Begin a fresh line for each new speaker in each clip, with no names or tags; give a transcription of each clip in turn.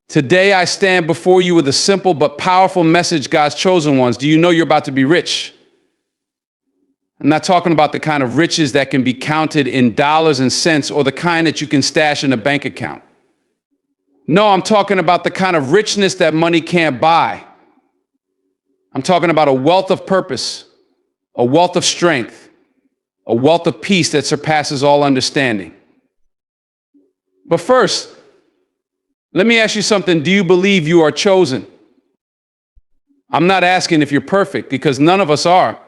Today I stand before you with a simple but powerful message, God's chosen ones. Do you know you're about to be rich? I'm not talking about the kind of riches that can be counted in dollars and cents or the kind that you can stash in a bank account. No, I'm talking about the kind of richness that money can't buy. I'm talking about a wealth of purpose, a wealth of strength, a wealth of peace that surpasses all understanding. But first, let me ask you something. Do you believe you are chosen? I'm not asking if you're perfect, because none of us are.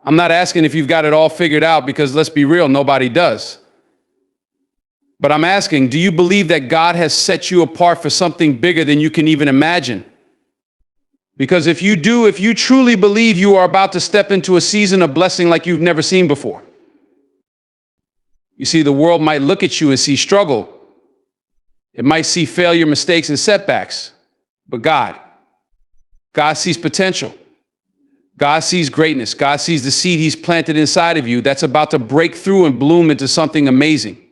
I'm not asking if you've got it all figured out, because let's be real, nobody does. But I'm asking, do you believe that God has set you apart for something bigger than you can even imagine? Because if you do, if you truly believe you are about to step into a season of blessing like you've never seen before. You see, the world might look at you and see struggle. It might see failure, mistakes, and setbacks. But God sees potential. God sees greatness. God sees the seed he's planted inside of you that's about to break through and bloom into something amazing.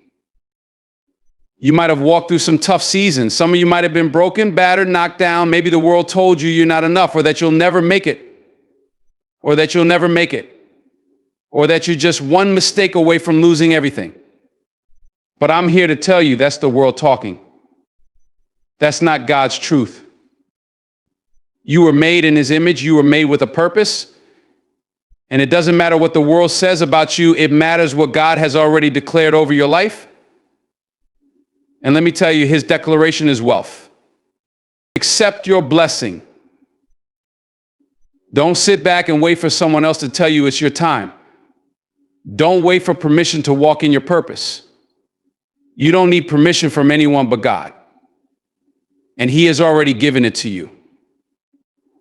You might have walked through some tough seasons. Some of you might have been broken, battered, knocked down. Maybe the world told you you're not enough, or that you'll never make it, or that you'll never make it, or that you're just one mistake away from losing everything. But I'm here to tell you that's the world talking. That's not God's truth. You were made in his image. You were made with a purpose. And it doesn't matter what the world says about you. It matters what God has already declared over your life. And let me tell you, his declaration is wealth. Accept your blessing. Don't sit back and wait for someone else to tell you it's your time. Don't wait for permission to walk in your purpose. You don't need permission from anyone but God. And he has already given it to you.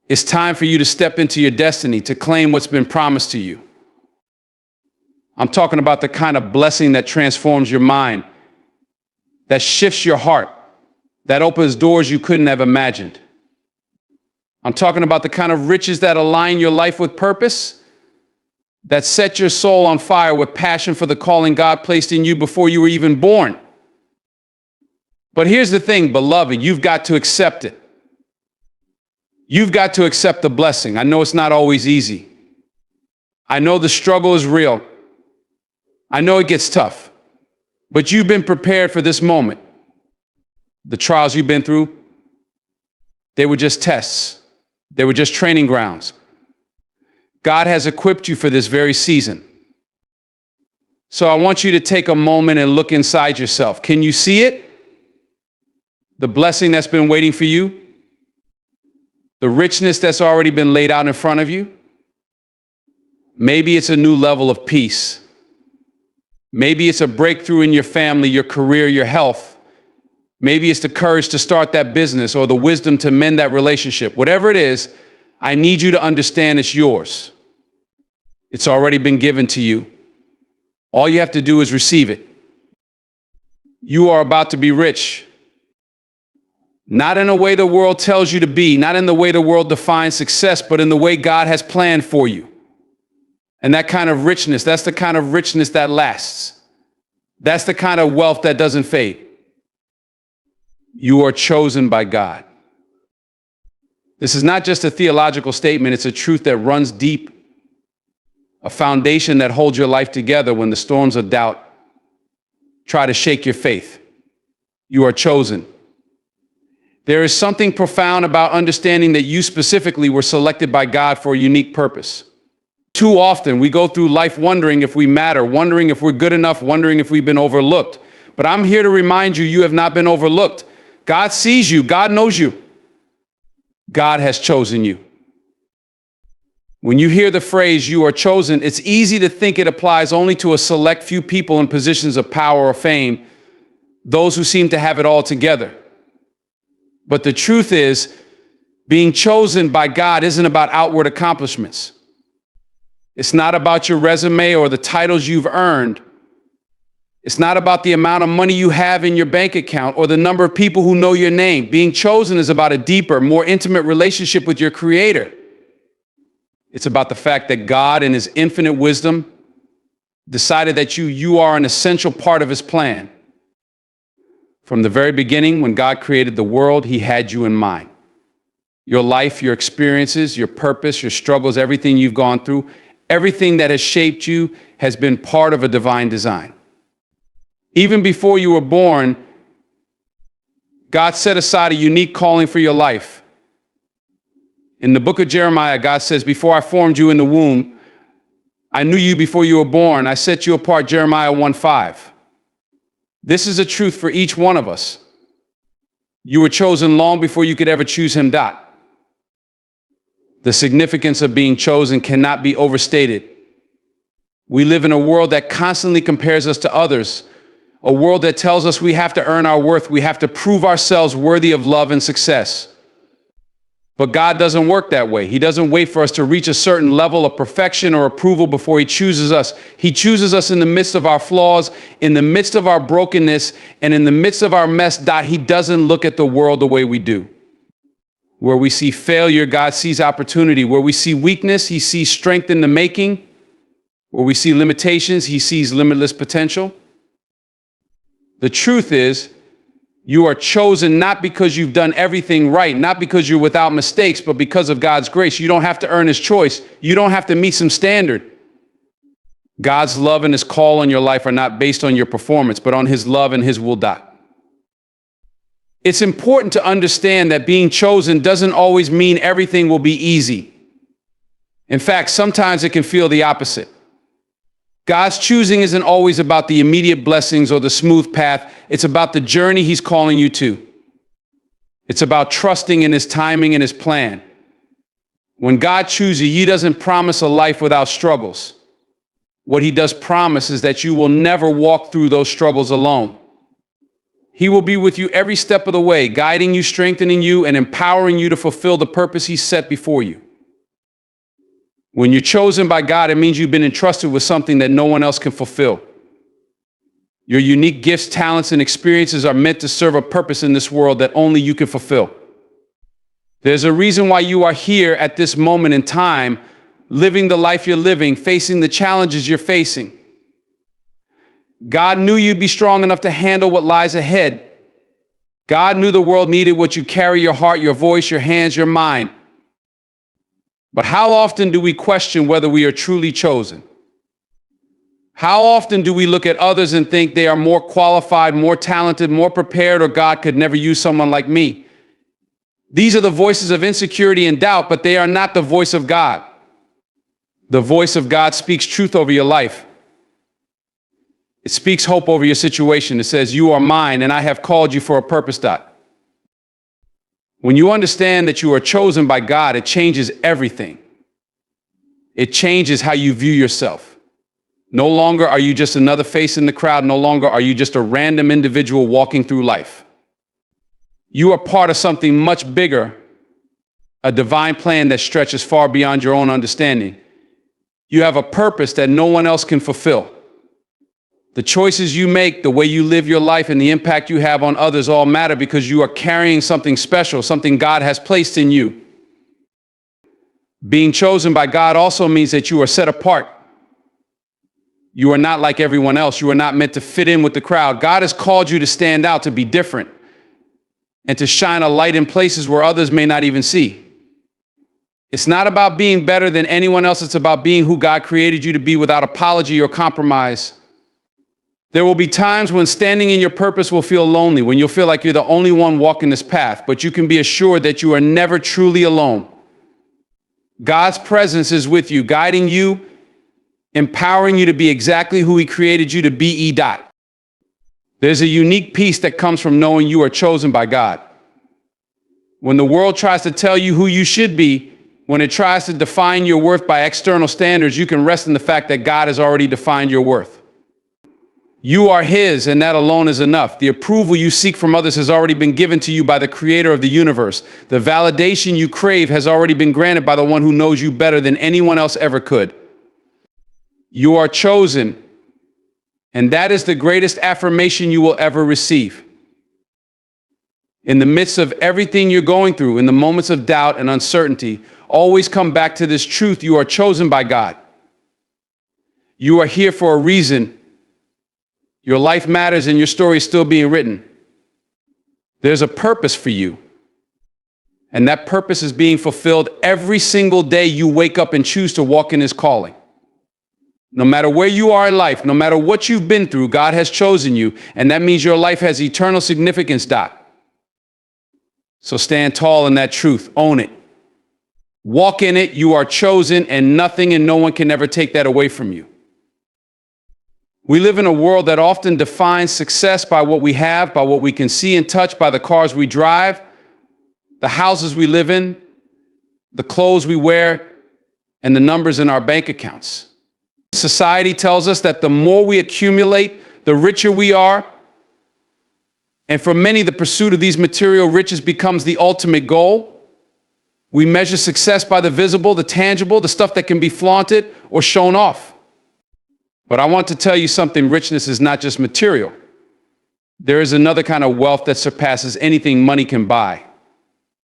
It's time for you to step into your destiny, to claim what's been promised to you. I'm talking about the kind of blessing that transforms your mind, that shifts your heart, that opens doors you couldn't have imagined. I'm talking about the kind of riches that align your life with purpose, that set your soul on fire with passion for the calling God placed in you before you were even born. But here's the thing, beloved, you've got to accept it. You've got to accept the blessing. I know it's not always easy. I know the struggle is real. I know it gets tough. But you've been prepared for this moment. The trials you've been through, they were just tests. They were just training grounds. God has equipped you for this very season. So I want you to take a moment and look inside yourself. Can you see it? The blessing that's been waiting for you? The richness that's already been laid out in front of you? Maybe it's a new level of peace. Maybe it's a breakthrough in your family, your career, your health. Maybe it's the courage to start that business or the wisdom to mend that relationship. Whatever it is, I need you to understand it's yours. It's already been given to you. All you have to do is receive it. You are about to be rich. Not in a way the world tells you to be, not in the way the world defines success, but in the way God has planned for you. And that kind of richness, that's the kind of richness that lasts. That's the kind of wealth that doesn't fade. You are chosen by God. This is not just a theological statement, it's a truth that runs deep, a foundation that holds your life together when the storms of doubt try to shake your faith. You are chosen. There is something profound about understanding that you specifically were selected by God for a unique purpose. Too often we go through life wondering if we matter, wondering if we're good enough, wondering if we've been overlooked. But I'm here to remind you, you have not been overlooked. God sees you. God knows you. God has chosen you. When you hear the phrase, you are chosen, it's easy to think it applies only to a select few people in positions of power or fame, those who seem to have it all together. But the truth is, being chosen by God isn't about outward accomplishments. It's not about your resume or the titles you've earned. It's not about the amount of money you have in your bank account or the number of people who know your name. Being chosen is about a deeper, more intimate relationship with your Creator. It's about the fact that God, in his infinite wisdom, decided that you are an essential part of his plan. From the very beginning, when God created the world, he had you in mind. Your life, your experiences, your purpose, your struggles, everything you've gone through, everything that has shaped you has been part of a divine design. Even before you were born, God set aside a unique calling for your life. In the book of Jeremiah, God says, before I formed you in the womb, I knew you before you were born. I set you apart, Jeremiah 1:5. This is a truth for each one of us. You were chosen long before you could ever choose him. The significance of being chosen cannot be overstated. We live in a world that constantly compares us to others, a world that tells us we have to earn our worth, we have to prove ourselves worthy of love and success. But God doesn't work that way. He doesn't wait for us to reach a certain level of perfection or approval before he chooses us. He chooses us in the midst of our flaws, in the midst of our brokenness, and in the midst of our mess. He doesn't look at the world the way we do. Where we see failure, God sees opportunity. Where we see weakness, he sees strength in the making. Where we see limitations, he sees limitless potential. The truth is, you are chosen not because you've done everything right, not because you're without mistakes, but because of God's grace. You don't have to earn his choice. You don't have to meet some standard. God's love and his call on your life are not based on your performance, but on his love and his will. It's important to understand that being chosen doesn't always mean everything will be easy. In fact, sometimes it can feel the opposite. God's choosing isn't always about the immediate blessings or the smooth path. It's about the journey he's calling you to. It's about trusting in his timing and his plan. When God chooses you, he doesn't promise a life without struggles. What he does promise is that you will never walk through those struggles alone. He will be with you every step of the way, guiding you, strengthening you, and empowering you to fulfill the purpose he set before you. When you're chosen by God, it means you've been entrusted with something that no one else can fulfill. Your unique gifts, talents, and experiences are meant to serve a purpose in this world that only you can fulfill. There's a reason why you are here at this moment in time, living the life you're living, facing the challenges you're facing. God knew you'd be strong enough to handle what lies ahead. God knew the world needed what you carry, your heart, your voice, your hands, your mind. But how often do we question whether we are truly chosen? How often do we look at others and think they are more qualified, more talented, more prepared, or God could never use someone like me? These are the voices of insecurity and doubt, but they are not the voice of God. The voice of God speaks truth over your life. It speaks hope over your situation. It says, you are mine, and I have called you for a purpose. When you understand that you are chosen by God, it changes everything. It changes how you view yourself. No longer are you just another face in the crowd. No longer are you just a random individual walking through life. You are part of something much bigger, a divine plan that stretches far beyond your own understanding. You have a purpose that no one else can fulfill. The choices you make, the way you live your life, and the impact you have on others all matter because you are carrying something special, something God has placed in you. Being chosen by God also means that you are set apart. You are not like everyone else. You are not meant to fit in with the crowd. God has called you to stand out, to be different, and to shine a light in places where others may not even see. It's not about being better than anyone else. It's about being who God created you to be without apology or compromise. There will be times when standing in your purpose will feel lonely, when you'll feel like you're the only one walking this path, but you can be assured that you are never truly alone. God's presence is with you, guiding you, empowering you to be exactly who he created you to be. There's a unique peace that comes from knowing you are chosen by God. When the world tries to tell you who you should be, when it tries to define your worth by external standards, you can rest in the fact that God has already defined your worth. You are his, and that alone is enough. The approval you seek from others has already been given to you by the creator of the universe. The validation you crave has already been granted by the one who knows you better than anyone else ever could. You are chosen, and that is the greatest affirmation you will ever receive. In the midst of everything you're going through, in the moments of doubt and uncertainty, always come back to this truth: you are chosen by God. You are here for a reason. Your life matters, and your story is still being written. There's a purpose for you. And that purpose is being fulfilled every single day you wake up and choose to walk in his calling. No matter where you are in life, no matter what you've been through, God has chosen you, and that means your life has eternal significance, Doc. So stand tall in that truth. Own it. Walk in it. You are chosen, and nothing and no one can ever take that away from you. We live in a world that often defines success by what we have, by what we can see and touch, by the cars we drive, the houses we live in, the clothes we wear, and the numbers in our bank accounts. Society tells us that the more we accumulate, the richer we are. And for many, the pursuit of these material riches becomes the ultimate goal. We measure success by the visible, the tangible, the stuff that can be flaunted or shown off. But I want to tell you something, richness is not just material. There is another kind of wealth that surpasses anything money can buy.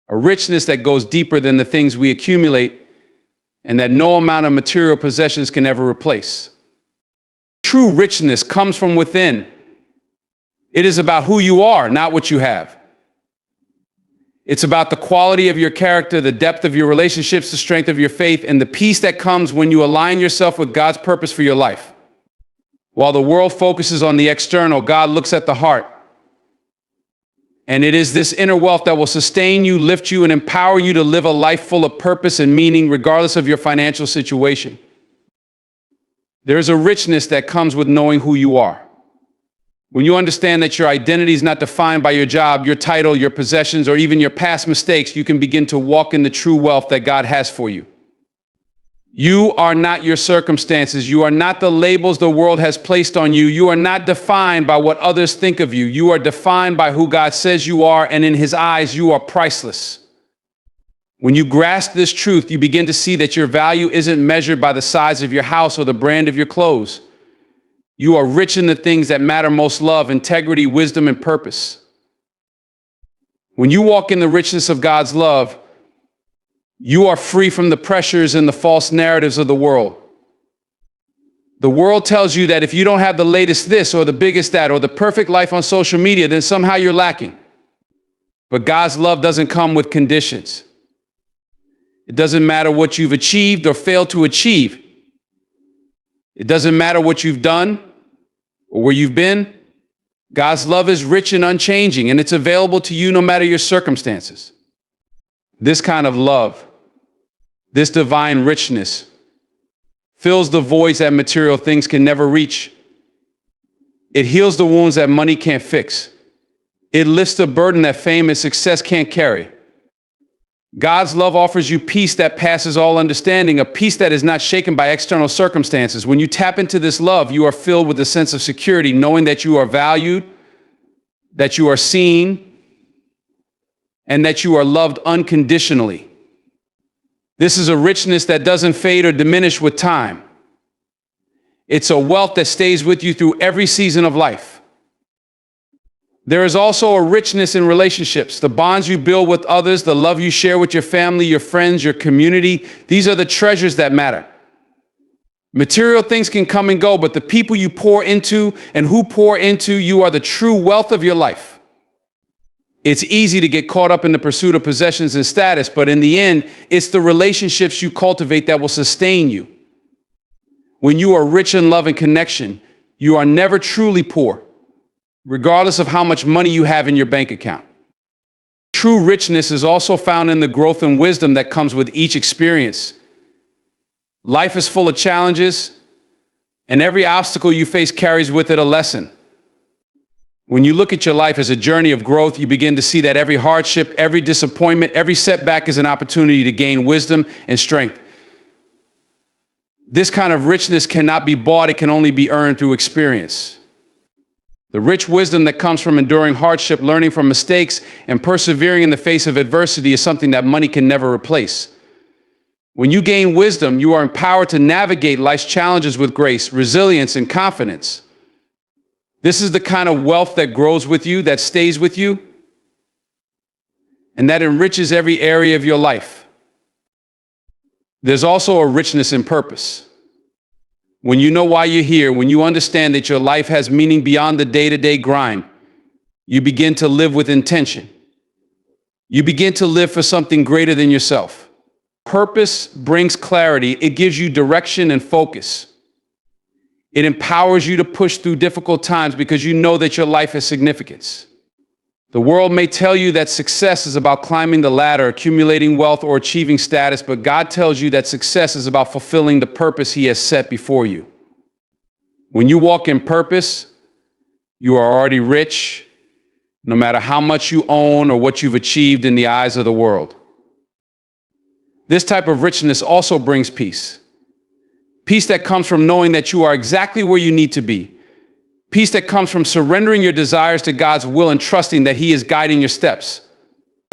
A richness that goes deeper than the things we accumulate and that no amount of material possessions can ever replace. True richness comes from within. It is about who you are, not what you have. It's about the quality of your character, the depth of your relationships, the strength of your faith, and the peace that comes when you align yourself with God's purpose for your life. While the world focuses on the external, God looks at the heart. And it is this inner wealth that will sustain you, lift you, and empower you to live a life full of purpose and meaning, regardless of your financial situation. There is a richness that comes with knowing who you are. When you understand that your identity is not defined by your job, your title, your possessions, or even your past mistakes, you can begin to walk in the true wealth that God has for you. You are not your circumstances. You are not the labels the world has placed on you. You are not defined by what others think of you. You are defined by who God says you are, and in his eyes, you are priceless. When you grasp this truth, you begin to see that your value isn't measured by the size of your house or the brand of your clothes. You are rich in the things that matter most: love, integrity, wisdom, and purpose. When you walk in the richness of God's love, you are free from the pressures and the false narratives of the world. The world tells you that if you don't have the latest this or the biggest that or the perfect life on social media, then somehow you're lacking. But God's love doesn't come with conditions. It doesn't matter what you've achieved or failed to achieve. It doesn't matter what you've done or where you've been. God's love is rich and unchanging, and it's available to you no matter your circumstances. This kind of love, this divine richness, fills the voids that material things can never reach. It heals the wounds that money can't fix. It lifts the burden that fame and success can't carry. God's love offers you peace that passes all understanding, a peace that is not shaken by external circumstances. When you tap into this love, you are filled with a sense of security, knowing that you are valued, that you are seen, and that you are loved unconditionally. This is a richness that doesn't fade or diminish with time. It's a wealth that stays with you through every season of life. There is also a richness in relationships, the bonds you build with others, the love you share with your family, your friends, your community. These are the treasures that matter. Material things can come and go, but the people you pour into and who pour into you are the true wealth of your life. It's easy to get caught up in the pursuit of possessions and status, but in the end, it's the relationships you cultivate that will sustain you. When you are rich in love and connection, you are never truly poor, regardless of how much money you have in your bank account. True richness is also found in the growth and wisdom that comes with each experience. Life is full of challenges, and every obstacle you face carries with it a lesson. When you look at your life as a journey of growth, you begin to see that every hardship, every disappointment, every setback is an opportunity to gain wisdom and strength. This kind of richness cannot be bought. It can only be earned through experience. The rich wisdom that comes from enduring hardship, learning from mistakes, and persevering in the face of adversity is something that money can never replace. When you gain wisdom, you are empowered to navigate life's challenges with grace, resilience, and confidence. This is the kind of wealth that grows with you, that stays with you, and that enriches every area of your life. There's also a richness in purpose. When you know why you're here, when you understand that your life has meaning beyond the day-to-day grind, You begin to live with intention. You begin to live for something greater than yourself. Purpose brings clarity. It gives you direction and focus. It empowers you to push through difficult times because you know that your life has significance. The world may tell you that success is about climbing the ladder, accumulating wealth, or achieving status, but God tells you that success is about fulfilling the purpose He has set before you. When you walk in purpose, you are already rich, no matter how much you own or what you've achieved in the eyes of the world. This type of richness also brings peace. Peace that comes from knowing that you are exactly where you need to be. Peace that comes from surrendering your desires to God's will and trusting that He is guiding your steps.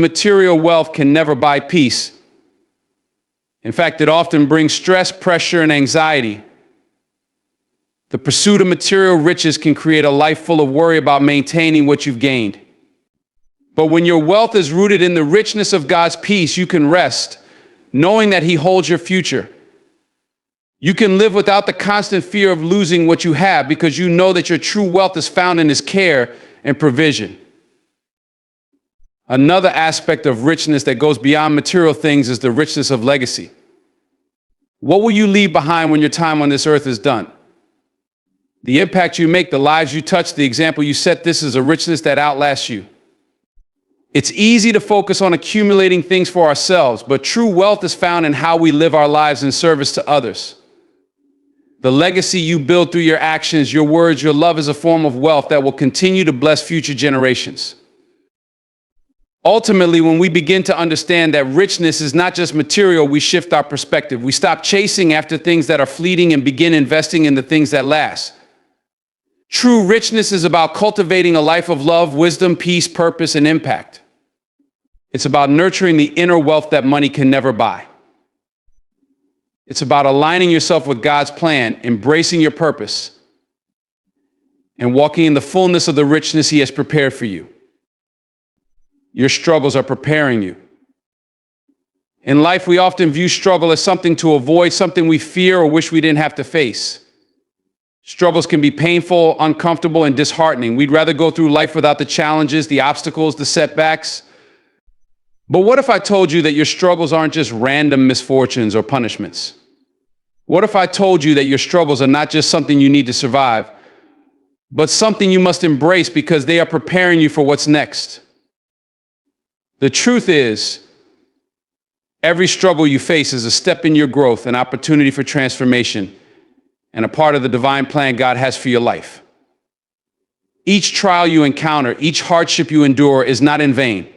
Material wealth can never buy peace. In fact, it often brings stress, pressure, and anxiety. The pursuit of material riches can create a life full of worry about maintaining what you've gained. But when your wealth is rooted in the richness of God's peace, you can rest, knowing that He holds your future. You can live without the constant fear of losing what you have because you know that your true wealth is found in His care and provision. Another aspect of richness that goes beyond material things is the richness of legacy. What will you leave behind when your time on this earth is done? The impact you make, the lives you touch, the example you set, this is a richness that outlasts you. It's easy to focus on accumulating things for ourselves, but true wealth is found in how we live our lives in service to others. The legacy you build through your actions, your words, your love is a form of wealth that will continue to bless future generations. Ultimately, when we begin to understand that richness is not just material, we shift our perspective. We stop chasing after things that are fleeting and begin investing in the things that last. True richness is about cultivating a life of love, wisdom, peace, purpose, and impact. It's about nurturing the inner wealth that money can never buy. It's about aligning yourself with God's plan, embracing your purpose, and walking in the fullness of the richness He has prepared for you. Your struggles are preparing you. In life, we often view struggle as something to avoid, something we fear or wish we didn't have to face. Struggles can be painful, uncomfortable, and disheartening. We'd rather go through life without the challenges, the obstacles, the setbacks. But what if I told you that your struggles aren't just random misfortunes or punishments? What if I told you that your struggles are not just something you need to survive, but something you must embrace because they are preparing you for what's next? The truth is, every struggle you face is a step in your growth, an opportunity for transformation, and a part of the divine plan God has for your life. Each trial you encounter, each hardship you endure is not in vain.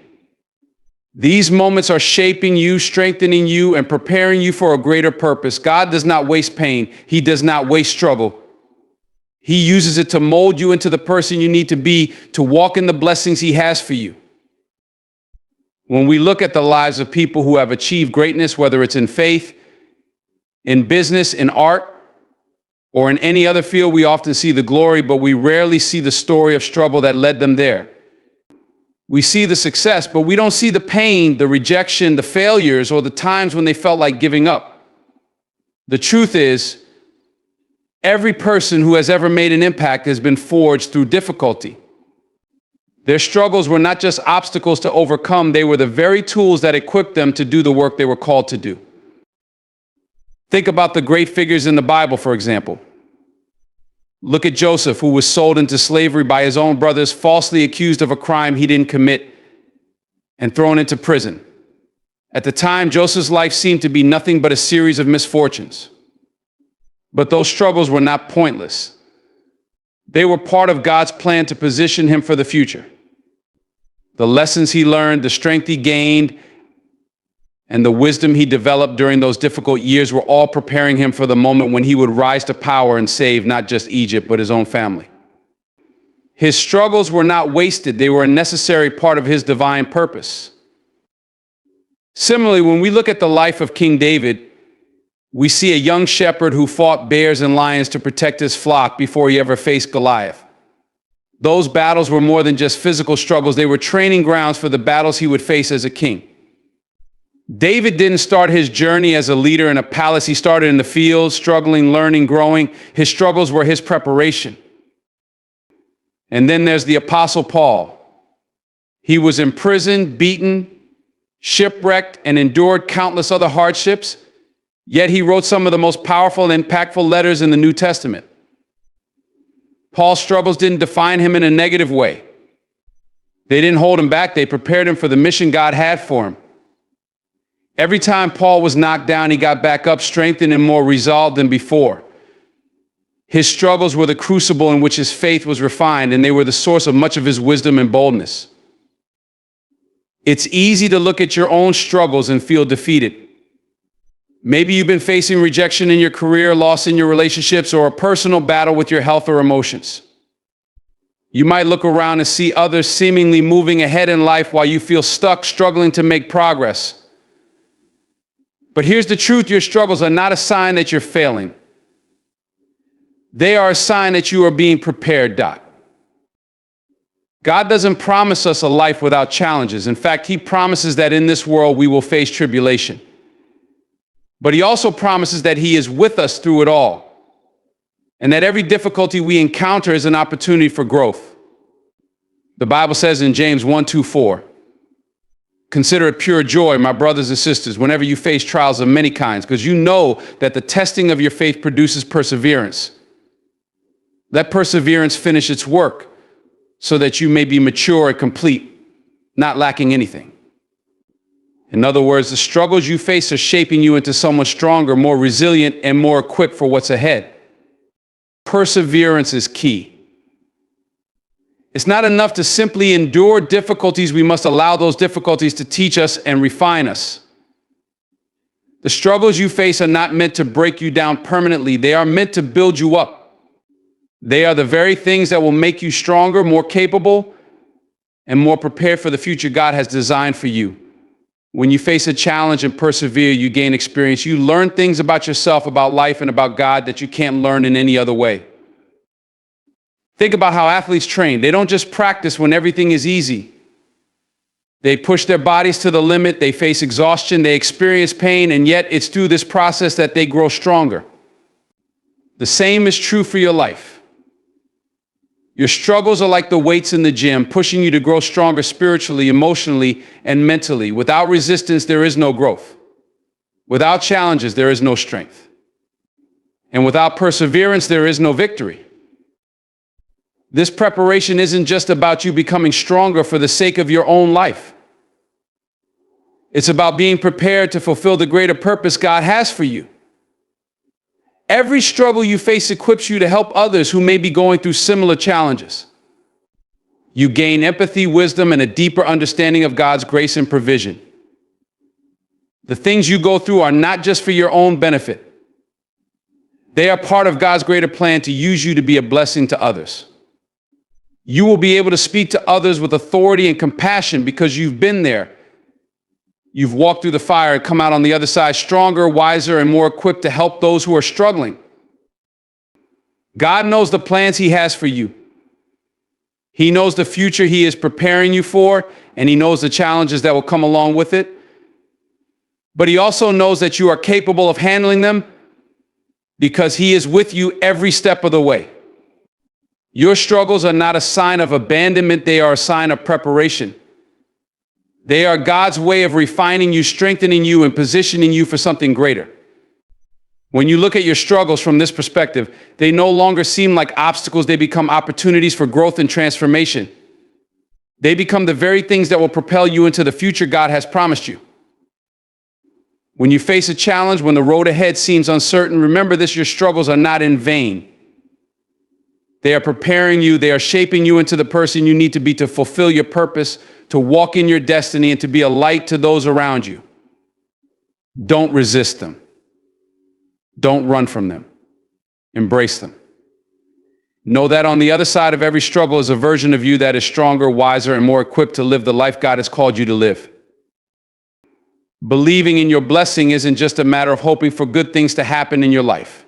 These moments are shaping you, strengthening you, and preparing you for a greater purpose. God does not waste pain. He does not waste struggle. He uses it to mold you into the person you need to be, to walk in the blessings He has for you. When we look at the lives of people who have achieved greatness, whether it's in faith, in business, in art, or in any other field, we often see the glory, but we rarely see the story of struggle that led them there. We see the success, but we don't see the pain, the rejection, the failures, or the times when they felt like giving up. The truth is, every person who has ever made an impact has been forged through difficulty. Their struggles were not just obstacles to overcome, they were the very tools that equipped them to do the work they were called to do. Think about the great figures in the Bible, for example. Look at Joseph, who was sold into slavery by his own brothers, falsely accused of a crime he didn't commit, and thrown into prison. At the time, Joseph's life seemed to be nothing but a series of misfortunes. But those struggles were not pointless. They were part of God's plan to position him for the future. The lessons he learned, the strength he gained, and the wisdom he developed during those difficult years were all preparing him for the moment when he would rise to power and save not just Egypt, but his own family. His struggles were not wasted. They were a necessary part of his divine purpose. Similarly, when we look at the life of King David, we see a young shepherd who fought bears and lions to protect his flock before he ever faced Goliath. Those battles were more than just physical struggles. They were training grounds for the battles he would face as a king. David didn't start his journey as a leader in a palace. He started in the field, struggling, learning, growing. His struggles were his preparation. And then there's the Apostle Paul. He was imprisoned, beaten, shipwrecked, and endured countless other hardships, yet he wrote some of the most powerful and impactful letters in the New Testament. Paul's struggles didn't define him in a negative way. They didn't hold him back. They prepared him for the mission God had for him. Every time Paul was knocked down, he got back up, strengthened and more resolved than before. His struggles were the crucible in which his faith was refined, and they were the source of much of his wisdom and boldness. It's easy to look at your own struggles and feel defeated. Maybe you've been facing rejection in your career, loss in your relationships, or a personal battle with your health or emotions. You might look around and see others seemingly moving ahead in life while you feel stuck, struggling to make progress. But here's the truth: your struggles are not a sign that you're failing. They are a sign that you are being prepared, Doc. God doesn't promise us a life without challenges. In fact, He promises that in this world we will face tribulation. But He also promises that He is with us through it all, and that every difficulty we encounter is an opportunity for growth. The Bible says in James 1:2-4, "Consider it pure joy, my brothers and sisters, whenever you face trials of many kinds, because you know that the testing of your faith produces perseverance. Let perseverance finish its work, so that you may be mature and complete, not lacking anything." In other words, the struggles you face are shaping you into someone stronger, more resilient, and more equipped for what's ahead. Perseverance is key. It's not enough to simply endure difficulties. We must allow those difficulties to teach us and refine us. The struggles you face are not meant to break you down permanently. They are meant to build you up. They are the very things that will make you stronger, more capable, and more prepared for the future God has designed for you. When you face a challenge and persevere, you gain experience. You learn things about yourself, about life, and about God that you can't learn in any other way. Think about how athletes train. They don't just practice when everything is easy. They push their bodies to the limit. They face exhaustion. They experience pain, and yet it's through this process that they grow stronger. The same is true for your life. Your struggles are like the weights in the gym, pushing you to grow stronger spiritually, emotionally, and mentally. Without resistance, there is no growth. Without challenges, there is no strength. And without perseverance, there is no victory. This preparation isn't just about you becoming stronger for the sake of your own life. It's about being prepared to fulfill the greater purpose God has for you. Every struggle you face equips you to help others who may be going through similar challenges. You gain empathy, wisdom, and a deeper understanding of God's grace and provision. The things you go through are not just for your own benefit. They are part of God's greater plan to use you to be a blessing to others. You will be able to speak to others with authority and compassion because you've been there. You've walked through the fire and come out on the other side stronger, wiser, and more equipped to help those who are struggling. God knows the plans He has for you. He knows the future He is preparing you for, and He knows the challenges that will come along with it. But He also knows that you are capable of handling them because He is with you every step of the way. Your struggles are not a sign of abandonment, they are a sign of preparation. They are God's way of refining you, strengthening you, and positioning you for something greater. When you look at your struggles from this perspective, they no longer seem like obstacles, they become opportunities for growth and transformation. They become the very things that will propel you into the future God has promised you. When you face a challenge, when the road ahead seems uncertain, remember this: your struggles are not in vain. They are preparing you, they are shaping you into the person you need to be to fulfill your purpose, to walk in your destiny, and to be a light to those around you. Don't resist them. Don't run from them. Embrace them. Know that on the other side of every struggle is a version of you that is stronger, wiser, and more equipped to live the life God has called you to live. Believing in your blessing isn't just a matter of hoping for good things to happen in your life.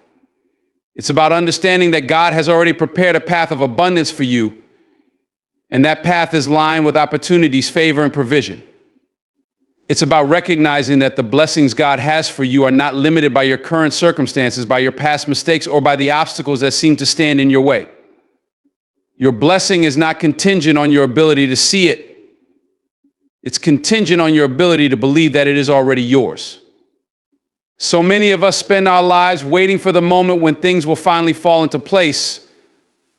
It's about understanding that God has already prepared a path of abundance for you, and that path is lined with opportunities, favor, and provision. It's about recognizing that the blessings God has for you are not limited by your current circumstances, by your past mistakes, or by the obstacles that seem to stand in your way. Your blessing is not contingent on your ability to see it. It's contingent on your ability to believe that it is already yours. So many of us spend our lives waiting for the moment when things will finally fall into place,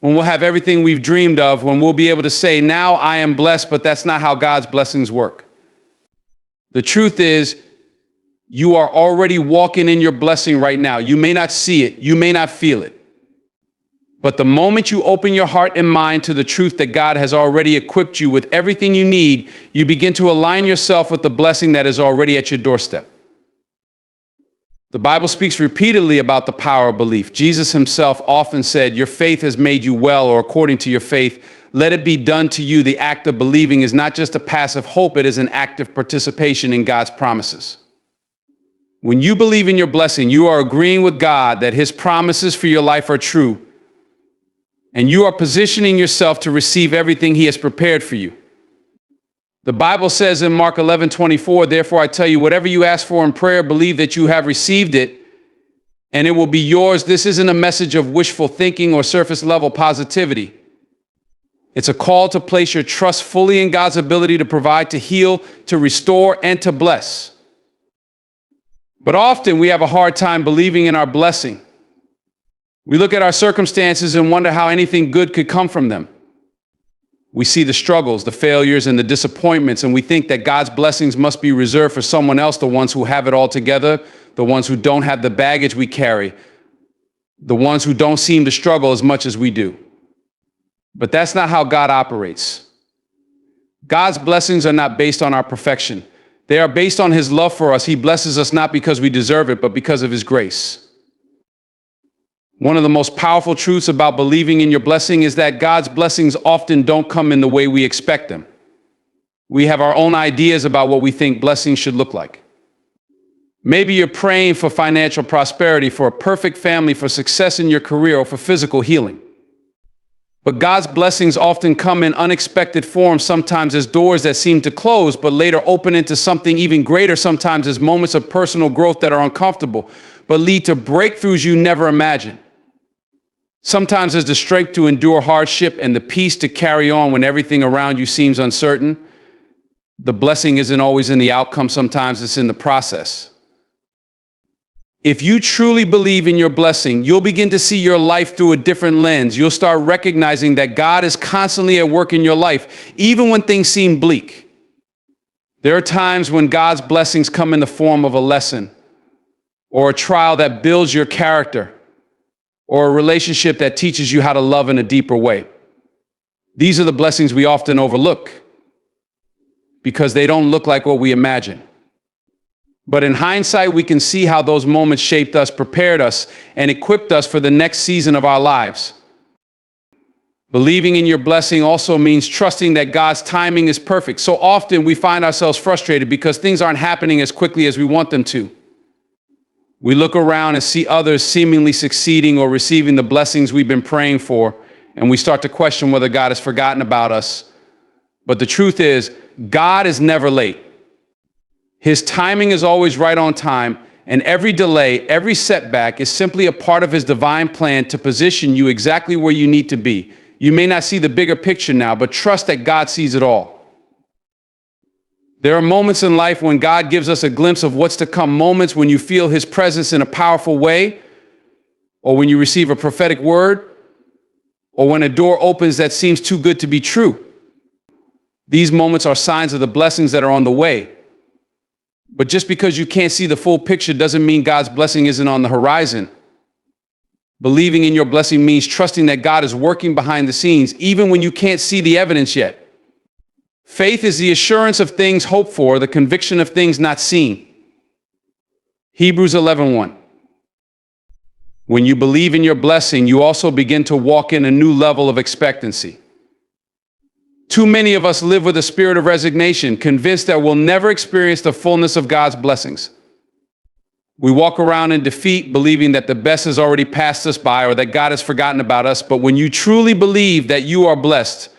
when we'll have everything we've dreamed of, when we'll be able to say, now I am blessed, but that's not how God's blessings work. The truth is, you are already walking in your blessing right now. You may not see it, you may not feel it. But the moment you open your heart and mind to the truth that God has already equipped you with everything you need, you begin to align yourself with the blessing that is already at your doorstep. The Bible speaks repeatedly about the power of belief. Jesus himself often said, your faith has made you well, or according to your faith, let it be done to you. The act of believing is not just a passive hope, it is an active participation in God's promises. When you believe in your blessing, you are agreeing with God that his promises for your life are true, and you are positioning yourself to receive everything he has prepared for you. The Bible says in Mark 11:24, therefore I tell you, whatever you ask for in prayer, believe that you have received it, and it will be yours. This isn't a message of wishful thinking or surface level positivity. It's a call to place your trust fully in God's ability to provide, to heal, to restore, and to bless. But often we have a hard time believing in our blessing. We look at our circumstances and wonder how anything good could come from them. We see the struggles, the failures, and the disappointments, and we think that God's blessings must be reserved for someone else, the ones who have it all together, the ones who don't have the baggage we carry, the ones who don't seem to struggle as much as we do. But that's not how God operates. God's blessings are not based on our perfection. They are based on his love for us. He blesses us not because we deserve it, but because of his grace. One of the most powerful truths about believing in your blessing is that God's blessings often don't come in the way we expect them. We have our own ideas about what we think blessings should look like. Maybe you're praying for financial prosperity, for a perfect family, for success in your career, or for physical healing. But God's blessings often come in unexpected forms, sometimes as doors that seem to close, but later open into something even greater, sometimes as moments of personal growth that are uncomfortable, but lead to breakthroughs you never imagined. Sometimes there's the strength to endure hardship and the peace to carry on when everything around you seems uncertain. The blessing isn't always in the outcome, sometimes it's in the process. If you truly believe in your blessing, you'll begin to see your life through a different lens. You'll start recognizing that God is constantly at work in your life, even when things seem bleak. There are times when God's blessings come in the form of a lesson, or a trial that builds your character, or a relationship that teaches you how to love in a deeper way. These are the blessings we often overlook because they don't look like what we imagine. But in hindsight, we can see how those moments shaped us, prepared us, and equipped us for the next season of our lives. Believing in your blessing also means trusting that God's timing is perfect. So often we find ourselves frustrated because things aren't happening as quickly as we want them to. We look around and see others seemingly succeeding or receiving the blessings we've been praying for, and we start to question whether God has forgotten about us. But the truth is, God is never late. His timing is always right on time, and every delay, every setback is simply a part of his divine plan to position you exactly where you need to be. You may not see the bigger picture now, but trust that God sees it all. There are moments in life when God gives us a glimpse of what's to come, moments when you feel his presence in a powerful way, or when you receive a prophetic word, or when a door opens that seems too good to be true. These moments are signs of the blessings that are on the way. But just because you can't see the full picture doesn't mean God's blessing isn't on the horizon. Believing in your blessing means trusting that God is working behind the scenes, even when you can't see the evidence yet. Faith is the assurance of things hoped for, the conviction of things not seen. Hebrews 11:1. When you believe in your blessing, you also begin to walk in a new level of expectancy. Too many of us live with a spirit of resignation, convinced that we'll never experience the fullness of God's blessings. We walk around in defeat, believing that the best has already passed us by or that God has forgotten about us. But when you truly believe that you are blessed,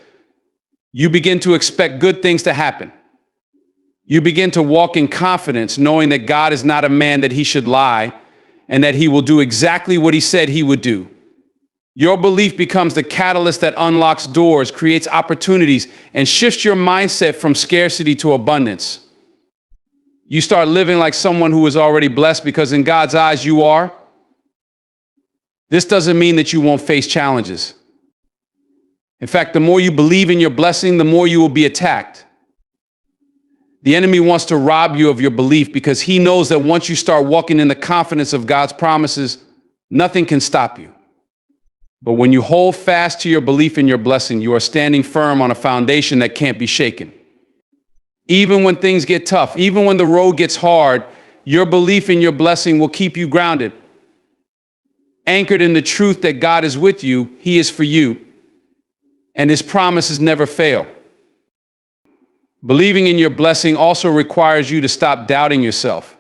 you begin to expect good things to happen. You begin to walk in confidence, knowing that God is not a man that he should lie, and that he will do exactly what he said he would do. Your belief becomes the catalyst that unlocks doors, creates opportunities, and shifts your mindset from scarcity to abundance. You start living like someone who is already blessed because in God's eyes you are. This doesn't mean that you won't face challenges. In fact, the more you believe in your blessing, the more you will be attacked. The enemy wants to rob you of your belief because he knows that once you start walking in the confidence of God's promises, nothing can stop you. But when you hold fast to your belief in your blessing, you are standing firm on a foundation that can't be shaken. Even when things get tough, even when the road gets hard, your belief in your blessing will keep you grounded, anchored in the truth that God is with you, He is for you, and His promises never fail. Believing in your blessing also requires you to stop doubting yourself.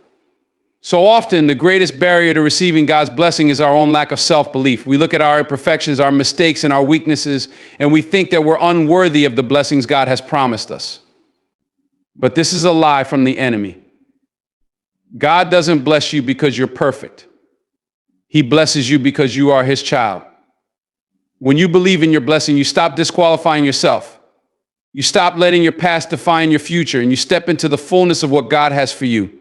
So often, the greatest barrier to receiving God's blessing is our own lack of self-belief. We look at our imperfections, our mistakes, and our weaknesses, and we think that we're unworthy of the blessings God has promised us. But this is a lie from the enemy. God doesn't bless you because you're perfect. He blesses you because you are His child. When you believe in your blessing, you stop disqualifying yourself. You stop letting your past define your future, and you step into the fullness of what God has for you.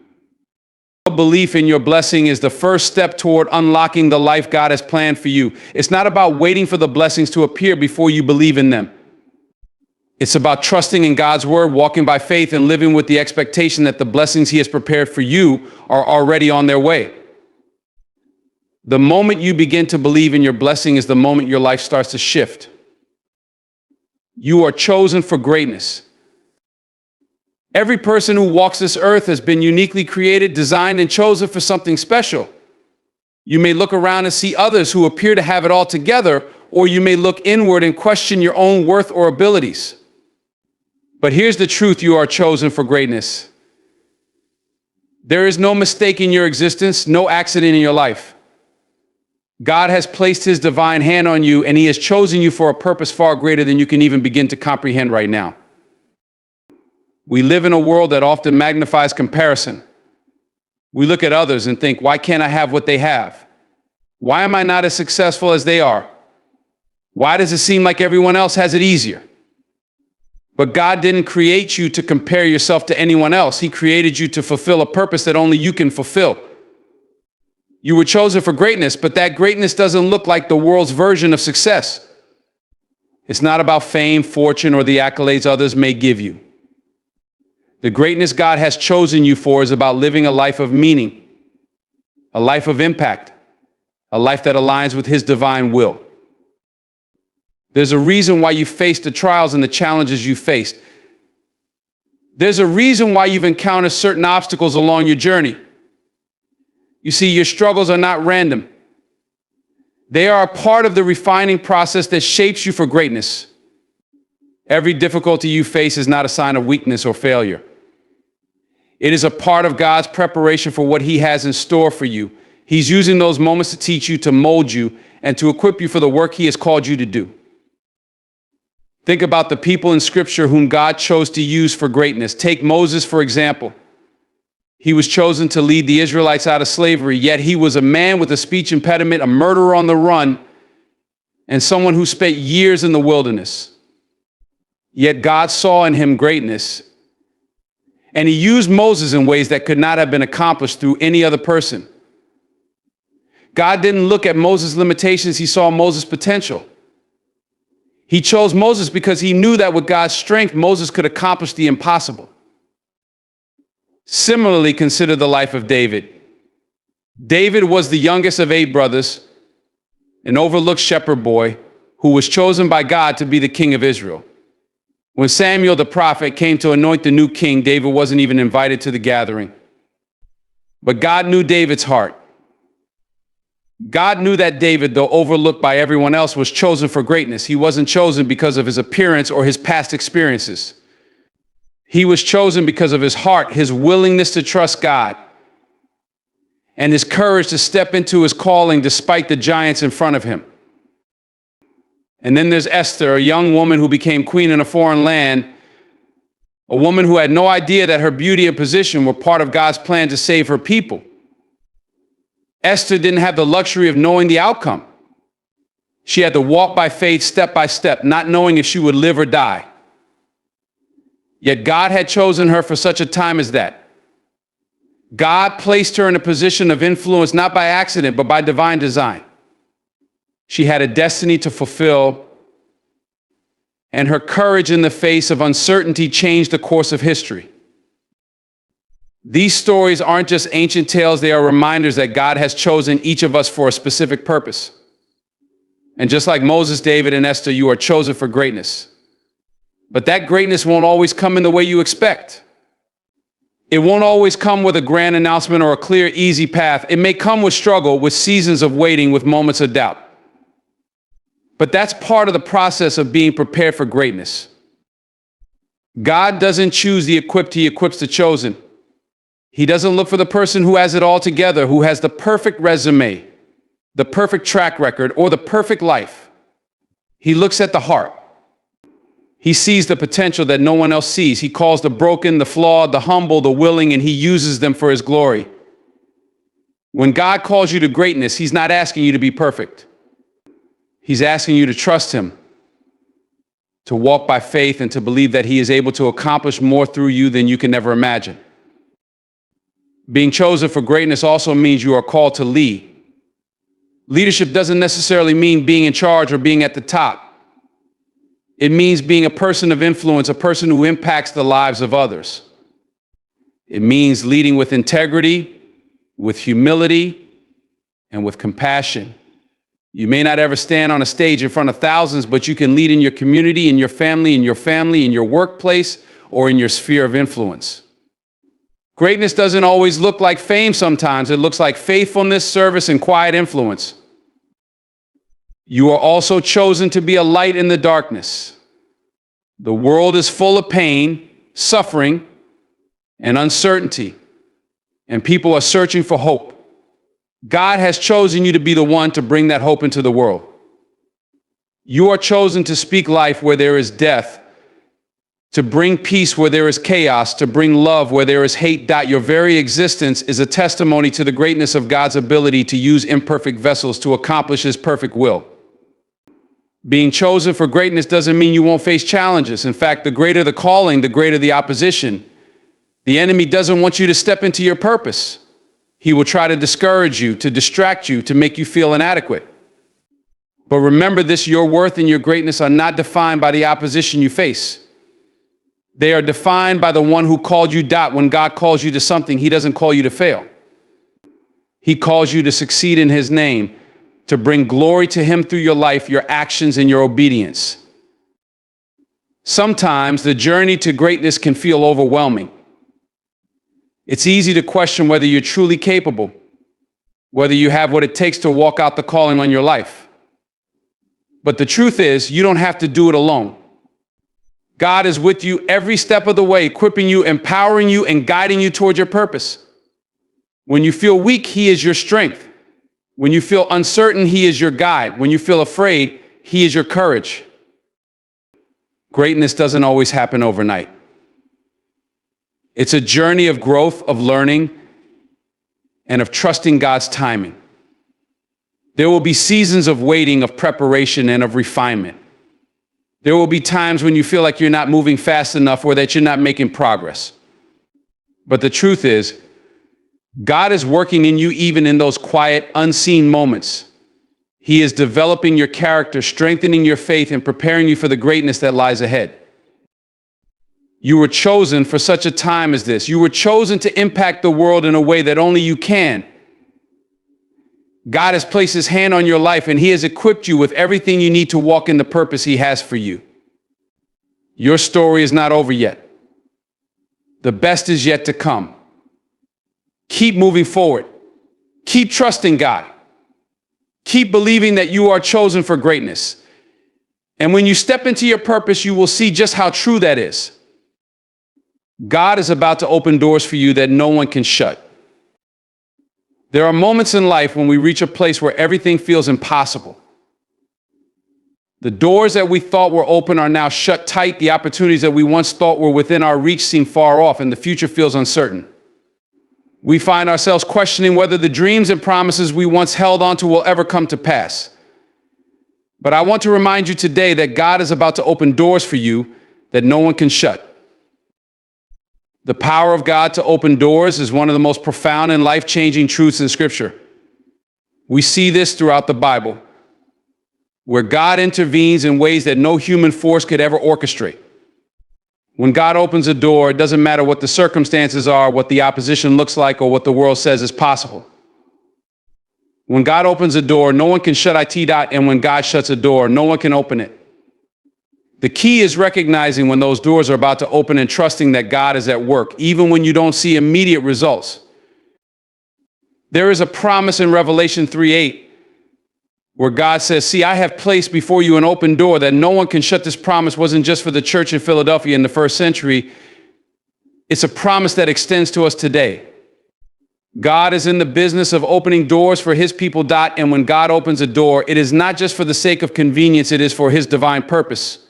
Belief in your blessing is the first step toward unlocking the life God has planned for you. It's not about waiting for the blessings to appear before you believe in them. It's about trusting in God's word, walking by faith, and living with the expectation that the blessings He has prepared for you are already on their way. The moment you begin to believe in your blessing is the moment your life starts to shift. You are chosen for greatness. Every person who walks this earth has been uniquely created, designed, and chosen for something special. You may look around and see others who appear to have it all together, or you may look inward and question your own worth or abilities. But here's the truth: you are chosen for greatness. There is no mistake in your existence, no accident in your life. God has placed His divine hand on you, and He has chosen you for a purpose far greater than you can even begin to comprehend right now. We live in a world that often magnifies comparison. We look at others and think, why can't I have what they have? Why am I not as successful as they are? Why does it seem like everyone else has it easier? But God didn't create you to compare yourself to anyone else. He created you to fulfill a purpose that only you can fulfill. You were chosen for greatness, but that greatness doesn't look like the world's version of success. It's not about fame, fortune, or the accolades others may give you. The greatness God has chosen you for is about living a life of meaning, a life of impact, a life that aligns with His divine will. There's a reason why you faced the trials and the challenges you faced. There's a reason why you've encountered certain obstacles along your journey. You see, your struggles are not random. They are a part of the refining process that shapes you for greatness. Every difficulty you face is not a sign of weakness or failure. It is a part of God's preparation for what He has in store for you. He's using those moments to teach you, to mold you, and to equip you for the work He has called you to do. Think about the people in Scripture whom God chose to use for greatness. Take Moses, for example. He was chosen to lead the Israelites out of slavery, yet he was a man with a speech impediment, a murderer on the run, and someone who spent years in the wilderness. Yet God saw in him greatness, and He used Moses in ways that could not have been accomplished through any other person. God didn't look at Moses' limitations, He saw Moses' potential. He chose Moses because He knew that with God's strength, Moses could accomplish the impossible. Similarly, consider the life of David. David was the youngest of 8 brothers, an overlooked shepherd boy who was chosen by God to be the king of Israel. When Samuel the prophet came to anoint the new king, David wasn't even invited to the gathering. But God knew David's heart. God knew that David, though overlooked by everyone else, was chosen for greatness. He wasn't chosen because of his appearance or his past experiences. He was chosen because of his heart, his willingness to trust God, and his courage to step into his calling despite the giants in front of him. And then there's Esther, a young woman who became queen in a foreign land, a woman who had no idea that her beauty and position were part of God's plan to save her people. Esther didn't have the luxury of knowing the outcome. She had to walk by faith step by step, not knowing if she would live or die. Yet God had chosen her for such a time as that. God placed her in a position of influence not by accident, but by divine design. She had a destiny to fulfill, and her courage in the face of uncertainty changed the course of history. These stories aren't just ancient tales, they are reminders that God has chosen each of us for a specific purpose. And just like Moses, David, and Esther, you are chosen for greatness. But that greatness won't always come in the way you expect. It won't always come with a grand announcement or a clear, easy path. It may come with struggle, with seasons of waiting, with moments of doubt. But that's part of the process of being prepared for greatness. God doesn't choose the equipped, he equips the chosen. He doesn't look for the person who has it all together, who has the perfect resume, the perfect track record, or the perfect life. He looks at the heart. He sees the potential that no one else sees. He calls the broken, the flawed, the humble, the willing, and he uses them for his glory. When God calls you to greatness, he's not asking you to be perfect. He's asking you to trust him, to walk by faith, and to believe that he is able to accomplish more through you than you can ever imagine. Being chosen for greatness also means you are called to lead. Leadership doesn't necessarily mean being in charge or being at the top. It means being a person of influence, a person who impacts the lives of others. It means leading with integrity, with humility, and with compassion. You may not ever stand on a stage in front of thousands, but you can lead in your community, in your family, in your workplace, or in your sphere of influence. Greatness doesn't always look like fame sometimes. It looks like faithfulness, service, and quiet influence. You are also chosen to be a light in the darkness. The world is full of pain, suffering, and uncertainty, and people are searching for hope. God has chosen you to be the one to bring that hope into the world. You are chosen to speak life where there is death, to bring peace where there is chaos, to bring love where there is hate. Your very existence is a testimony to the greatness of God's ability to use imperfect vessels to accomplish his perfect will. Being chosen for greatness doesn't mean you won't face challenges. In fact, the greater the calling, the greater the opposition. The enemy doesn't want you to step into your purpose. He will try to discourage you, to distract you, to make you feel inadequate. But remember this, your worth and your greatness are not defined by the opposition you face. They are defined by the one who called you. When God calls you to something, he doesn't call you to fail. He calls you to succeed in his name, to bring glory to him through your life, your actions, and your obedience. Sometimes the journey to greatness can feel overwhelming. It's easy to question whether you're truly capable, whether you have what it takes to walk out the calling on your life. But the truth is, you don't have to do it alone. God is with you every step of the way, equipping you, empowering you, and guiding you toward your purpose. When you feel weak, he is your strength. When you feel uncertain, he is your guide. When you feel afraid, he is your courage. Greatness doesn't always happen overnight. It's a journey of growth, of learning, and of trusting God's timing. There will be seasons of waiting, of preparation, and of refinement. There will be times when you feel like you're not moving fast enough or that you're not making progress. But the truth is, God is working in you even in those quiet, unseen moments. He is developing your character, strengthening your faith, and preparing you for the greatness that lies ahead. You were chosen for such a time as this. You were chosen to impact the world in a way that only you can. God has placed his hand on your life, and he has equipped you with everything you need to walk in the purpose he has for you. Your story is not over yet. The best is yet to come. Keep moving forward. Keep trusting God. Keep believing that you are chosen for greatness. And when you step into your purpose, you will see just how true that is. God is about to open doors for you that no one can shut. There are moments in life when we reach a place where everything feels impossible. The doors that we thought were open are now shut tight. The opportunities that we once thought were within our reach seem far off, and the future feels uncertain. We find ourselves questioning whether the dreams and promises we once held onto will ever come to pass. But I want to remind you today that God is about to open doors for you that no one can shut. The power of God to open doors is one of the most profound and life-changing truths in Scripture. We see this throughout the Bible, where God intervenes in ways that no human force could ever orchestrate. When God opens a door, it doesn't matter what the circumstances are, what the opposition looks like, or what the world says is possible. When God opens a door, no one can shut it, and when God shuts a door, no one can open it. The key is recognizing when those doors are about to open and trusting that God is at work, even when you don't see immediate results. There is a promise in Revelation 3:8 where God says, see, I have placed before you an open door that no one can shut. This promise wasn't just for the church in Philadelphia in the first century. It's a promise that extends to us today. God is in the business of opening doors for his people. And when God opens a door, it is not just for the sake of convenience, it is for his divine purpose.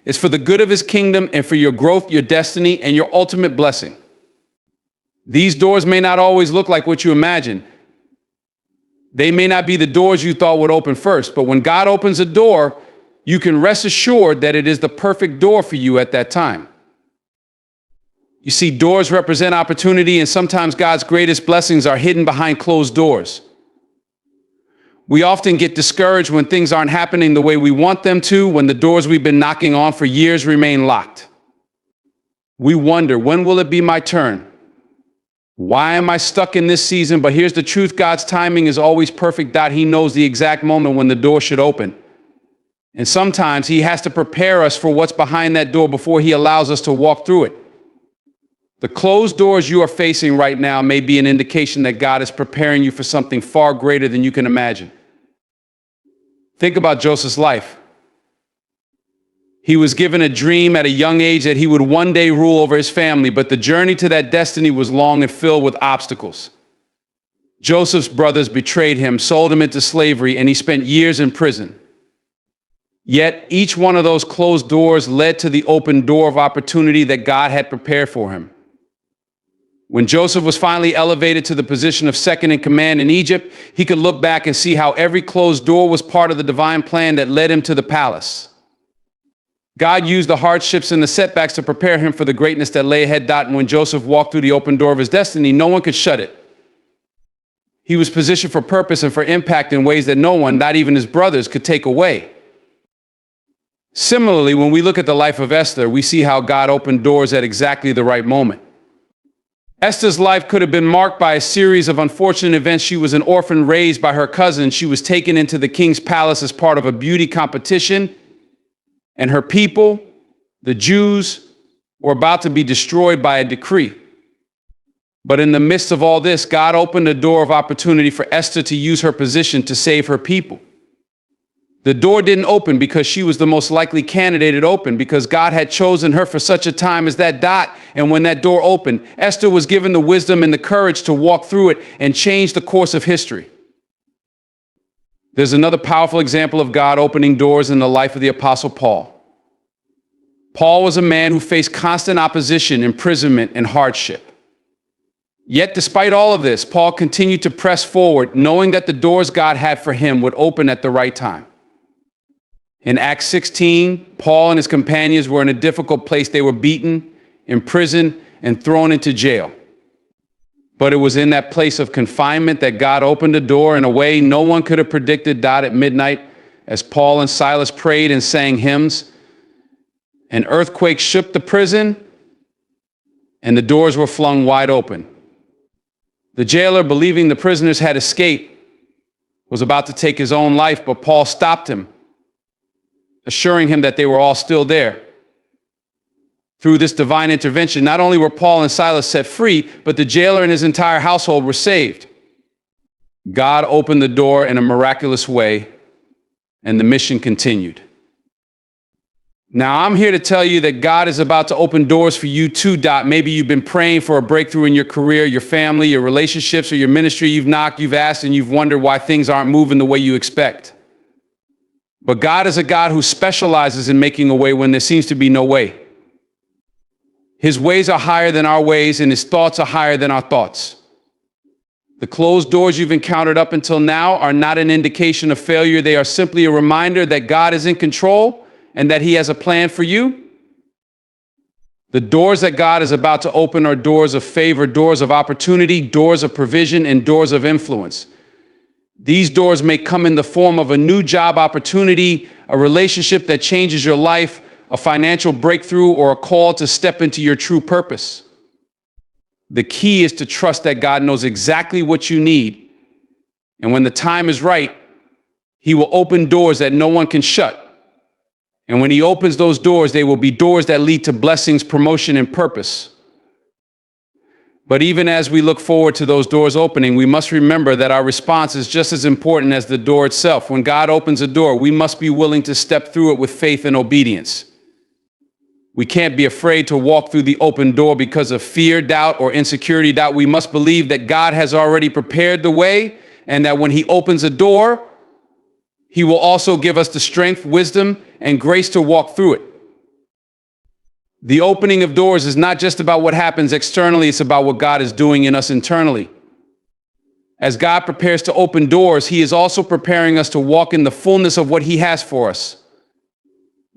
It's for the good of his kingdom and for your growth, your destiny, and your ultimate blessing. These doors may not always look like what you imagine. They may not be the doors you thought would open first, but when God opens a door, you can rest assured that it is the perfect door for you at that time. You see, doors represent opportunity, and sometimes God's greatest blessings are hidden behind closed doors. We often get discouraged when things aren't happening the way we want them to, when the doors we've been knocking on for years remain locked. We wonder, when will it be my turn? Why am I stuck in this season? But here's the truth, God's timing is always perfect. He knows the exact moment when the door should open. And sometimes he has to prepare us for what's behind that door before he allows us to walk through it. The closed doors you are facing right now may be an indication that God is preparing you for something far greater than you can imagine. Think about Joseph's life. He was given a dream at a young age that he would one day rule over his family, but the journey to that destiny was long and filled with obstacles. Joseph's brothers betrayed him, sold him into slavery, and he spent years in prison. Yet each one of those closed doors led to the open door of opportunity that God had prepared for him. When Joseph was finally elevated to the position of second in command in Egypt, he could look back and see how every closed door was part of the divine plan that led him to the palace. God used the hardships and the setbacks to prepare him for the greatness that lay ahead. And when Joseph walked through the open door of his destiny, no one could shut it. He was positioned for purpose and for impact in ways that no one, not even his brothers, could take away. Similarly, when we look at the life of Esther, we see how God opened doors at exactly the right moment. Esther's life could have been marked by a series of unfortunate events. She was an orphan raised by her cousin. She was taken into the king's palace as part of a beauty competition, and her people, the Jews, were about to be destroyed by a decree. But in the midst of all this, God opened a door of opportunity for Esther to use her position to save her people. The door didn't open because she was the most likely candidate. It opened because God had chosen her for such a time as that. And when that door opened, Esther was given the wisdom and the courage to walk through it and change the course of history. There's another powerful example of God opening doors in the life of the Apostle Paul. Paul was a man who faced constant opposition, imprisonment, and hardship. Yet despite all of this, Paul continued to press forward, knowing that the doors God had for him would open at the right time. In Acts 16, Paul and his companions were in a difficult place. They were beaten, imprisoned, and thrown into jail. But it was in that place of confinement that God opened a door in a way no one could have predicted. At midnight, as Paul and Silas prayed and sang hymns, an earthquake shook the prison, and the doors were flung wide open. The jailer, believing the prisoners had escaped, was about to take his own life, but Paul stopped him, assuring him that they were all still there. Through this divine intervention, not only were Paul and Silas set free, but the jailer and his entire household were saved. God opened the door in a miraculous way, and the mission continued. Now, I'm here to tell you that God is about to open doors for you too. Maybe you've been praying for a breakthrough in your career, your family, your relationships, or your ministry. You've knocked, you've asked, and you've wondered why things aren't moving the way you expect. But God is a God who specializes in making a way when there seems to be no way. His ways are higher than our ways, and his thoughts are higher than our thoughts. The closed doors you've encountered up until now are not an indication of failure. They are simply a reminder that God is in control and that He has a plan for you. The doors that God is about to open are doors of favor, doors of opportunity, doors of provision, and doors of influence. These doors may come in the form of a new job opportunity, a relationship that changes your life, a financial breakthrough, or a call to step into your true purpose. The key is to trust that God knows exactly what you need. And when the time is right, He will open doors that no one can shut. And when He opens those doors, they will be doors that lead to blessings, promotion, and purpose. But even as we look forward to those doors opening, we must remember that our response is just as important as the door itself. When God opens a door, we must be willing to step through it with faith and obedience. We can't be afraid to walk through the open door because of fear, doubt, or insecurity. We must believe that God has already prepared the way, and that when He opens a door, He will also give us the strength, wisdom, and grace to walk through it. The opening of doors is not just about what happens externally, it's about what God is doing in us internally. As God prepares to open doors, He is also preparing us to walk in the fullness of what He has for us.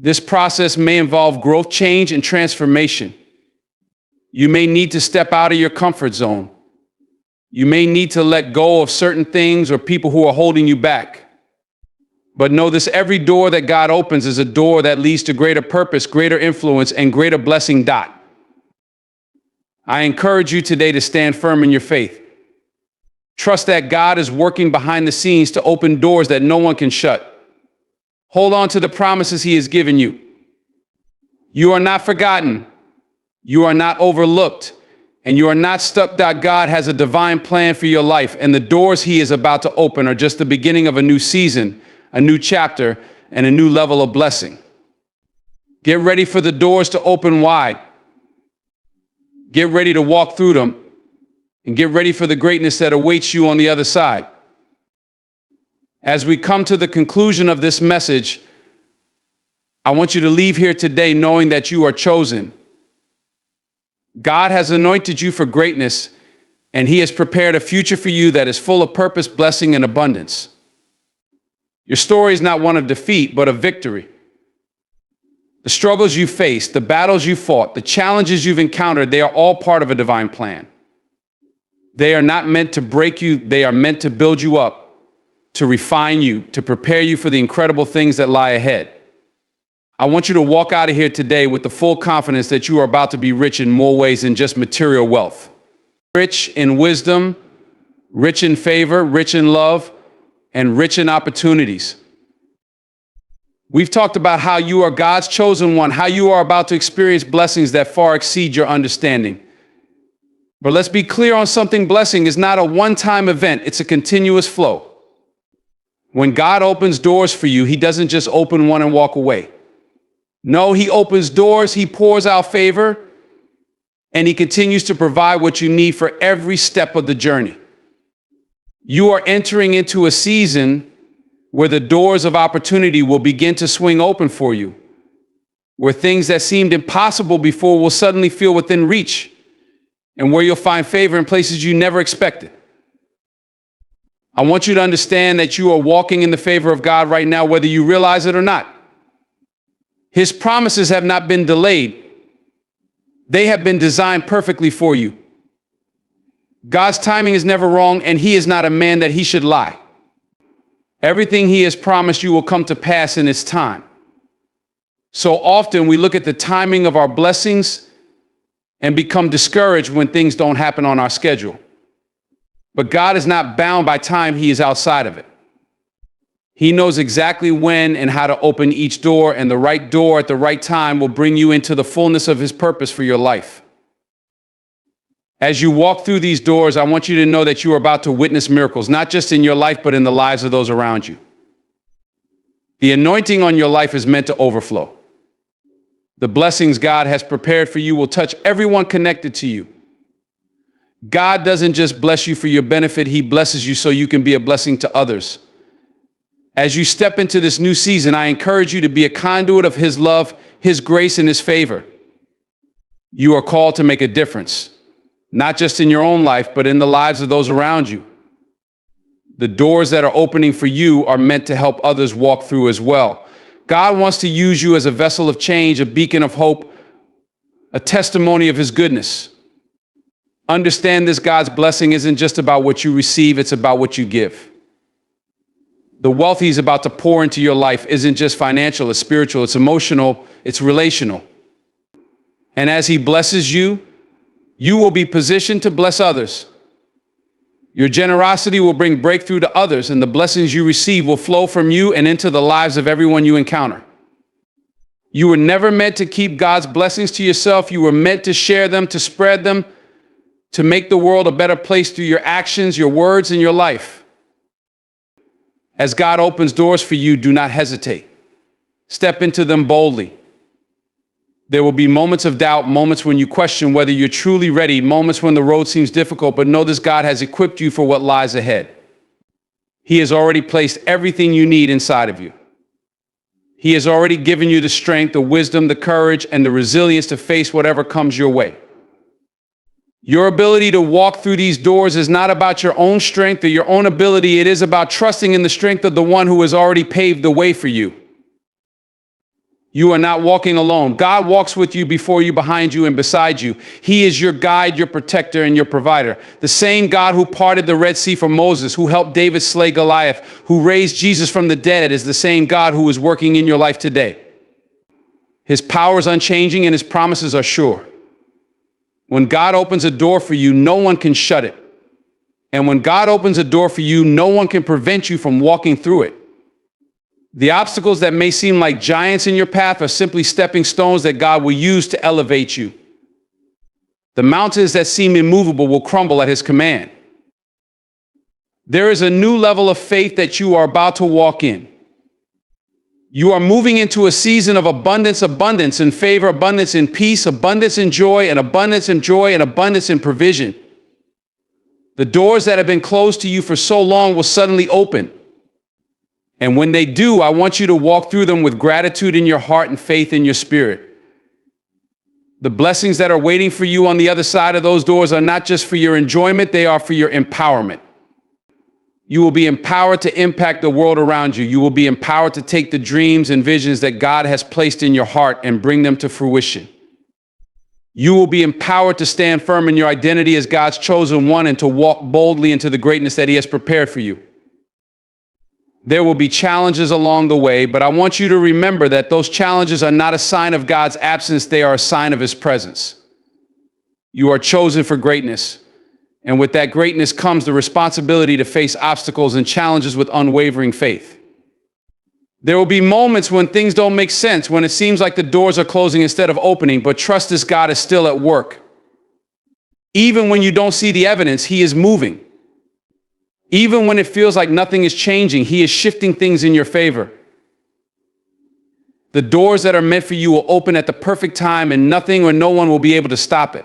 This process may involve growth, change, and transformation. You may need to step out of your comfort zone. You may need to let go of certain things or people who are holding you back. But know this, every door that God opens is a door that leads to greater purpose, greater influence, and greater blessing. I encourage you today to stand firm in your faith. Trust that God is working behind the scenes to open doors that no one can shut. Hold on to the promises He has given you. You are not forgotten. You are not overlooked. And you are not stuck. God has a divine plan for your life. And the doors He is about to open are just the beginning of a new season, a new chapter, and a new level of blessing. Get ready for the doors to open wide. Get ready to walk through them. And get ready for the greatness that awaits you on the other side. As we come to the conclusion of this message, I want you to leave here today knowing that you are chosen. God has anointed you for greatness, and He has prepared a future for you that is full of purpose, blessing, and abundance. Your story is not one of defeat, but of victory. The struggles you faced, the battles you fought, the challenges you've encountered, they are all part of a divine plan. They are not meant to break you. They are meant to build you up, to refine you, to prepare you for the incredible things that lie ahead. I want you to walk out of here today with the full confidence that you are about to be rich in more ways than just material wealth. Rich in wisdom, rich in favor, rich in love, and rich in opportunities. We've talked about how you are God's chosen one, how you are about to experience blessings that far exceed your understanding. But let's be clear on something. Blessing is not a one-time event. It's a continuous flow. When God opens doors for you, He doesn't just open one and walk away. No, He opens doors, He pours out favor, and He continues to provide what you need for every step of the journey. You are entering into a season where the doors of opportunity will begin to swing open for you, where things that seemed impossible before will suddenly feel within reach, and where you'll find favor in places you never expected. I want you to understand that you are walking in the favor of God right now, whether you realize it or not. His promises have not been delayed. They have been designed perfectly for you. God's timing is never wrong, and He is not a man that He should lie. Everything He has promised you will come to pass in its time. So often we look at the timing of our blessings and become discouraged when things don't happen on our schedule. But God is not bound by time. He is outside of it. He knows exactly when and how to open each door, and the right door at the right time will bring you into the fullness of His purpose for your life. As you walk through these doors, I want you to know that you are about to witness miracles, not just in your life, but in the lives of those around you. The anointing on your life is meant to overflow. The blessings God has prepared for you will touch everyone connected to you. God doesn't just bless you for your benefit, He blesses you so you can be a blessing to others. As you step into this new season, I encourage you to be a conduit of His love, His grace, and His favor. You are called to make a difference, not just in your own life, but in the lives of those around you. The doors that are opening for you are meant to help others walk through as well. God wants to use you as a vessel of change, a beacon of hope, a testimony of his goodness. Understand this: God's blessing isn't just about what you receive, it's about what you give. The wealth he's about to pour into your life isn't just financial, it's spiritual, it's emotional, it's relational. And as he blesses you, you will be positioned to bless others. Your generosity will bring breakthrough to others, and the blessings you receive will flow from you and into the lives of everyone you encounter. You were never meant to keep God's blessings to yourself. You were meant to share them, to spread them, to make the world a better place through your actions, your words, and your life. As God opens doors for you, do not hesitate. Step into them boldly. There will be moments of doubt, moments when you question whether you're truly ready, moments when the road seems difficult, but know this: God has equipped you for what lies ahead. He has already placed everything you need inside of you. He has already given you the strength, the wisdom, the courage, and the resilience to face whatever comes your way. Your ability to walk through these doors is not about your own strength or your own ability. It is about trusting in the strength of the one who has already paved the way for you. You are not walking alone. God walks with you, before you, behind you, and beside you. He is your guide, your protector, and your provider. The same God who parted the Red Sea for Moses, who helped David slay Goliath, who raised Jesus from the dead, is the same God who is working in your life today. His power is unchanging and his promises are sure. When God opens a door for you, no one can shut it. And when God opens a door for you, no one can prevent you from walking through it. The obstacles that may seem like giants in your path are simply stepping stones that God will use to elevate you. The mountains that seem immovable will crumble at his command. There is a new level of faith that you are about to walk in. You are moving into a season of abundance in favor, abundance in peace, abundance in joy, and abundance in joy, and abundance in provision. The doors that have been closed to you for so long will suddenly open. And when they do, I want you to walk through them with gratitude in your heart and faith in your spirit. The blessings that are waiting for you on the other side of those doors are not just for your enjoyment, they are for your empowerment. You will be empowered to impact the world around you. You will be empowered to take the dreams and visions that God has placed in your heart and bring them to fruition. You will be empowered to stand firm in your identity as God's chosen one and to walk boldly into the greatness that he has prepared for you. There will be challenges along the way, but I want you to remember that those challenges are not a sign of God's absence, they are a sign of his presence. You are chosen for greatness, and with that greatness comes the responsibility to face obstacles and challenges with unwavering faith. There will be moments when things don't make sense, when it seems like the doors are closing instead of opening, but trust this: God is still at work. Even when you don't see the evidence, he is moving. Even when it feels like nothing is changing, he is shifting things in your favor. The doors that are meant for you will open at the perfect time, and nothing or no one will be able to stop it.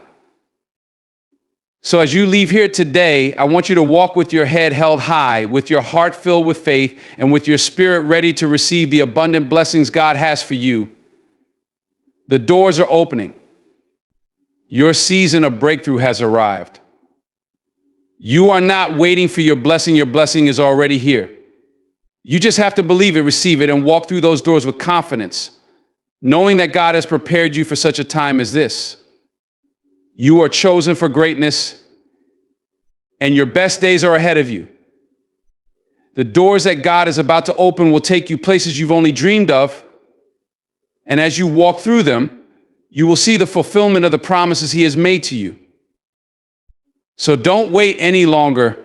So as you leave here today, I want you to walk with your head held high, with your heart filled with faith, and with your spirit ready to receive the abundant blessings God has for you. The doors are opening. Your season of breakthrough has arrived. You are not waiting for your blessing is already here. You just have to believe it, receive it, and walk through those doors with confidence, knowing that God has prepared you for such a time as this. You are chosen for greatness, and your best days are ahead of you. The doors that God is about to open will take you places you've only dreamed of, and as you walk through them, you will see the fulfillment of the promises he has made to you. So don't wait any longer.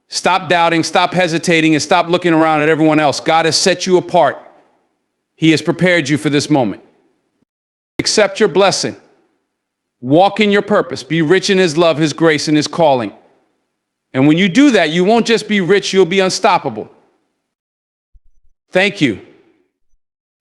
Stop doubting, stop hesitating, and stop looking around at everyone else. God has set you apart. He has prepared you for this moment. Accept your blessing. Walk in your purpose. Be rich in his love, his grace, and his calling. And when you do that, you won't just be rich, you'll be unstoppable. Thank you.